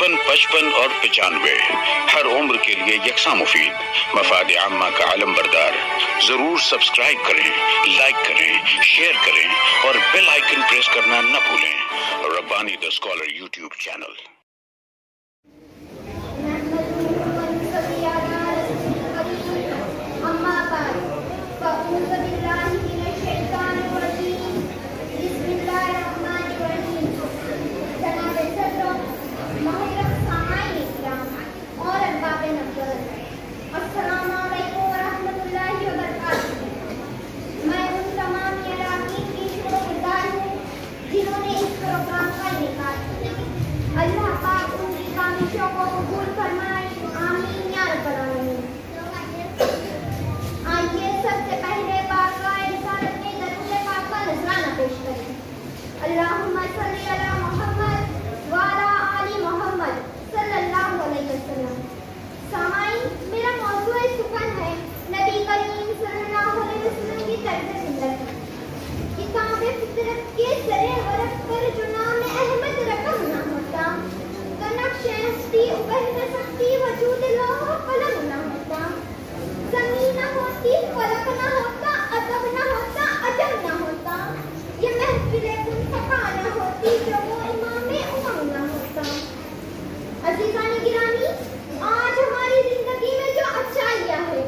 55, 55 और 95 हर उम्र के लिए यकसा मुफीद, मफाद आम्मा का आलम बरदार। जरूर सब्सक्राइब करें, लाइक करें, शेयर करें और बेल आइकन प्रेस करना न भूलें। Rabbani the scholar YouTube channel. Allah पाक उनकी कामिशों को कबूल फरमाए, आमीन या रब्बल आलमीन। आइए सबसे पहले बाकाए रिसालत के दरूद पाक का नजराना पेश करें। अल्लाहुम्मा सल्ली अला मुहम्मद व अला आलि मुहम्मद सल्लल्लाहु अलैहि वसल्लम। सामाईन, मेरा मौजूद सुखन है नबी करीम सल्लल्लाहु अलैहि वसल्लम की तर्ज जिंदगी। किताब फितरत के सरे वरक पर जो नाम अहमद रकम ना होता, नक्शे हस्ती उबह न सकती, वजूद लोह कलम न होता, ज़मीन न होती, फलक न होता, अदब न होता, अजब न होता, ये महफिले कुन फका न होती, जो वो इमाम उमम न होता। अज़ीज़ान गिरामी, आज हमारी जिंदगी में जो अच्छाइयाँ है,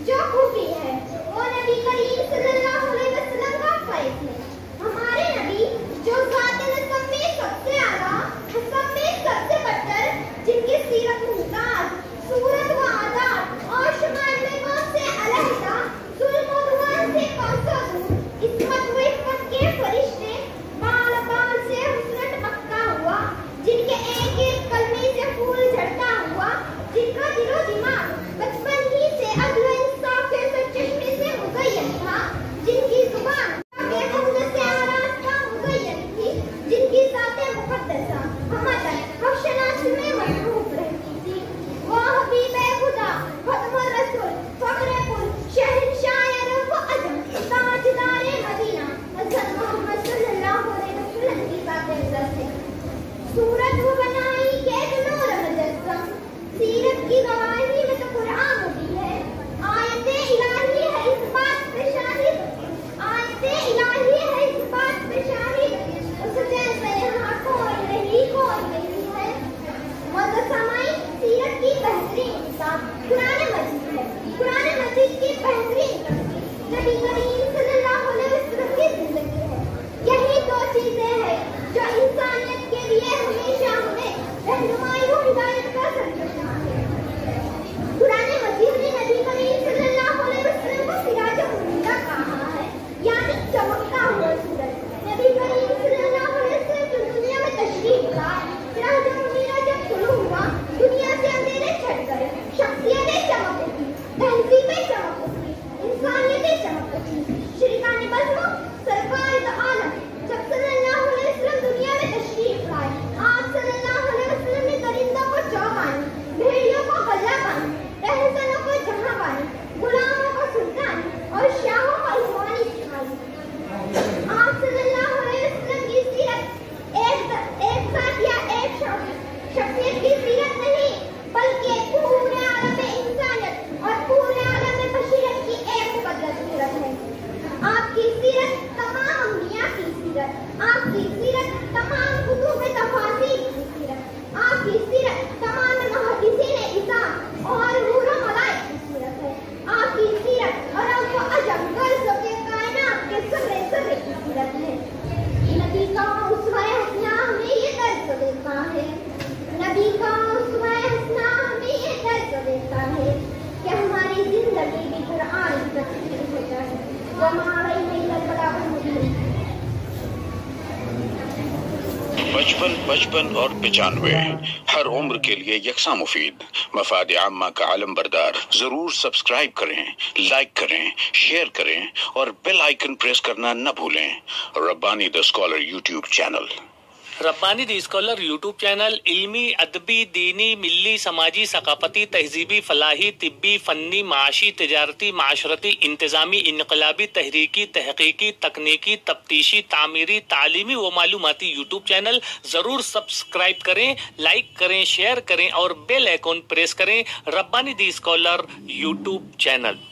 जो खूबी है, वो नबी करीम सल्लल्लाहु अलैहि वसल्लम का फैज़ है। हमारे नबी जो ज़ात नसब में सबसे आला, हसब में सबसे बढ़कर, जिनकी सीरत मुमताज, सूरत व आदाब और शुमार में कौन से अलहदा, जुल्म व उद्वान से कौन सा दूर, इस्मत व इफ़्फ़त के फरिश्ते, बाल बाल से हुस्न टपकता हुआ, जिनके एक एक कलमे से फूल झड़ता हुआ, जिनका दिलो दिमाग बचपन ही से अदल इंसाफ के सरचश्मे से मुज़य्यन था, जिनकी जुबान के हमज़ से आराम का मुज़य्यन थी, जिनकी ज़ाते मुक़द्दसा हमदन बख्शनास में मशरूफ रहती थी। वो हबीबे खुदा, खत्म रसूल, फख्रे कुल, शहंशाह अरब व अजम, ताजदारे मदीना, हज़रत मोहम्मद सल्लल्लाहु अलैहि वसल्लम की ज़ाते इज़्ज़त है। सूरत वो बनाई के नूर मुजस्सम, सीरत की गवाही में तो कुरान भी है। आयते इलाही है इस बात पे शाहिद, आयते इलाही है इस बात पे शाहिद, उस जैसे यहाँ कोई नहीं है। मौजूद सामाईन, सीरत की बेहतरीन किताब कुरान मजीद है। कुरान मजीद की बेहतरीन तफसीर नबी करीम सल्लल्लाहु अलैहि वसल्लम की जिंदगी है। यही दो चीजें हैं जो इंसानियत के लिए हमेशा हमें रहनुमाई व हिदायत का सरचश्मा है। कुरान मजीद ने नबी करीम सल्लल्लाहु अलैहि वसल्लम को सिराज मुनीरा कहा है, यानी चमकता हुआ सूरज। नबी करीम सल्लल्लाहु अलैहि वसल्लम जो दुनिया में तशरीफ लाए, सिराज मुनीरा जब शुरू हुआ, दुनिया से अंधेरे छट गए, शख्सियतें चमक उठी, तहजीबें चमक उठी, इंसानियतें चमक उठी। शरीकान बज़्म सरकार द आलम जब सल्लल्लाहु अलैहि वसल्लम दुनिया में तशरीफ लाए, आप सल्लल्लाहु अलैहि वसल्लम ने दरिंदों को चौबानी, भेड़ियों को गल्लाबानी, रहज़नों को जहांबानी, गुलामों को सुल्तानी और शाहों को इखवानी सिखाई। आप सल्लल्लाहु अलैहि वसल्लम की सीरत एक ज़ात या एक शख्सियत की सीरत नहीं, बल्कि पूरे आलम में इंसानियत और पूरे आलम में बशरियत की एक मुक़द्दस सीरत है। आपकी सीरत तमाम अंबिया की सीरत, आपकी सीरत तमाम कुतुब तफासीर की सीरत, आपकी सीरत तमाम मुहद्दिसीन इज़ाम और नूर व मलाइक की सीरत है। आपकी सीरत अरब व अजम गर्ज़ों के कायनात के सर्रे सर्रे की सीरत है। नबी का उसवा-ए हसना हमें ये दर्ज देता है, नबी का उसवा-ए हसना हमें ये दर्ज देता है कि हमारी जिंदगी भी कुरान की तफसीर हो जाए। वमा अलैना बलागुल मुबीन। 55, 55 और 95 हर उम्र के लिए यकसा मुफीद, मफाद आम्मा का आलम बरदार। जरूर सब्सक्राइब करें, लाइक करें, शेयर करें और बेल आइकन प्रेस करना न भूलें। Rabbani the scholar YouTube channel. Rabbani the scholar YouTube channel علمی، ادبی، دینی، ملی، سماجی، ثقافتی، تہذیبی، فلاحی، طبی، فنی، معاشی، تجارتی، معاشرتی، انتظامی، انقلابی، تحریکی، تحقیقی، تکنیکی، تفتیشی، تعمیری، تعلیمی و معلوماتی یوٹیوب چینل ضرور سبسکرائب کریں، لائک کریں، شیئر کریں اور بیل آئیکن پریس کریں۔ ربانی دی اسکالر یوٹیوب چینل۔